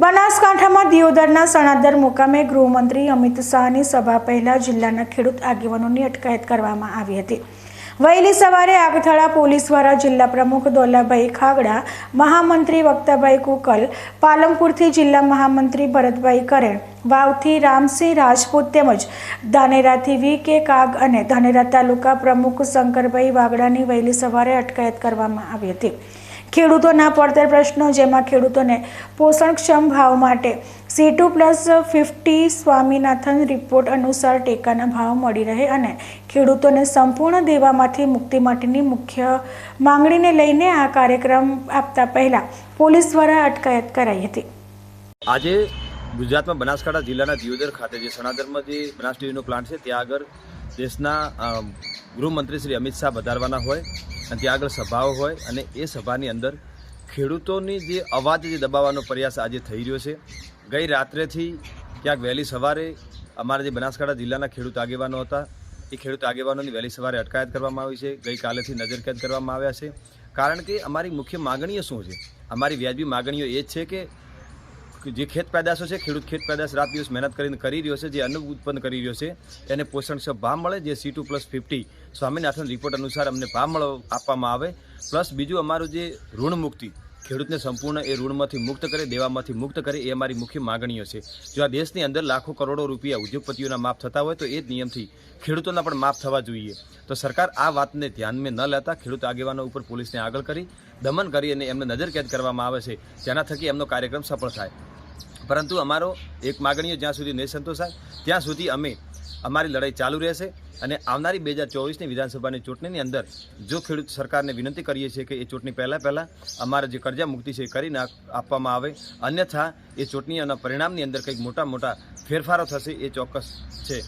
બનાસકાંઠામાં દિયોદરના સણાદર મુકામે ગૃહમંત્રી અમિત શાહની સભા પહેલા જિલ્લાના ખેડૂત આગેવાનોની અટકાયત કરવામાં આવી હતી। વહેલી સવારે આગથળા પોલીસ દ્વારા જિલ્લા પ્રમુખ દોલાભાઈ ખાગડા, મહામંત્રી વક્તાભાઈ કુકલ, પાલનપુરથી જિલ્લા મહામંત્રી ભરતભાઈ કરેણ, વાવથી રામસિંહ રાજપૂત તેમજ ધાનેરાથી વી.કે. કાગ અને ધાનેરા તાલુકા પ્રમુખ શંકરભાઈ વાગડાની વહેલી સવારે અટકાયત કરવામાં આવી હતી। ખેડૂતોના પડતર પ્રશ્નો, જેમાં ખેડૂતોને પોષણક્ષમ ભાવ માટે C2+50 સ્વામીનાથન રિપોર્ટ અનુસાર ટેકાના ભાવ મળી રહે અને ખેડૂતોને સંપૂર્ણ દેવામાંથી મુક્તિ માટેની મુખ્ય માંગણીને લઈને આ કાર્યક્રમ આપતા પહેલા પોલીસ દ્વારા અટકાયત કરાઈ હતી। આજે ગુજરાતમાં બનાસકાંઠા જિલ્લાના દિયોદર ખાતે જે સણાદરમાં જે બનાસ ડેરીનો પ્લાન્ટ છે ત્યાં આગળ દેશના ગૃહમંત્રી શ્રી અમિત શાહ વધારવાના હોય અને ત્યાં આગળ સભાઓ હોય અને એ સભાની અંદર ખેડૂતોની જે અવાજ જે દબાવવાનો પ્રયાસ આજે થઈ રહ્યો છે। ગઈ રાત્રેથી ક્યાંક વહેલી સવારે અમારા જે બનાસકાંઠા જિલ્લાના ખેડૂત આગેવાનો હતા એ ખેડૂત આગેવાનોની વહેલી સવારે અટકાયત કરવામાં આવી છે। ગઈકાલેથી નજરકેદ કરવામાં આવ્યા છે, કારણ કે અમારી મુખ્ય માગણીઓ શું છે? અમારી વ્યાજબી માગણીઓ એ જ છે કે જે ખેત પેદાશો છે, ખેડૂત ખેત પેદાશ રાત દિવસ મહેનત કરીને કરી રહ્યો છે, જે અન્ન ઉત્પન્ન કરી રહ્યો છે, એને પોષણક્ષમ ભાવ મળે, જે C2+50 સ્વામીનાથન રિપોર્ટ અનુસાર અમને ભાવ આપવામાં આવે, પ્લસ બીજું અમારું જે ઋણ મુક્તિ, ખેડૂતને સંપૂર્ણ એ ઋણમાંથી મુક્ત કરે, દેવામાંથી મુક્ત કરે, એ અમારી મુખ્ય માગણીઓ છે। જો આ દેશની અંદર લાખો કરોડો રૂપિયા ઉદ્યોગપતિઓના માફ થતા હોય તો એ જ નિયમથી ખેડૂતોના પણ માફ થવા જોઈએ। તો સરકાર આ વાતને ધ્યાનમાં ન લેતા ખેડૂત આગેવાનો ઉપર પોલીસને આગળ કરી દમન કરી અને એમને નજરકેદ કરવામાં આવે છે, જેના થકી એમનો કાર્યક્રમ સફળ થાય। પરંતુ અમારો એક માગણીઓ જ્યાં સુધી નહીં સંતોષાય ત્યાં સુધી અમે અમારી લડાઈ ચાલુ રહેશે અને આવનારી 2024ની વિધાનસભાની ચૂંટણીની અંદર જો ખેડૂત સરકારને વિનંતી કરીએ છીએ કે એ ચૂંટણી પહેલાં અમારા જે કર્જા મુક્તિ છે એ કરીને આપવામાં આવે, અન્યથા એ ચૂંટણીના પરિણામની અંદર કંઈક મોટા ફેરફારો થશે એ ચોક્કસ છે।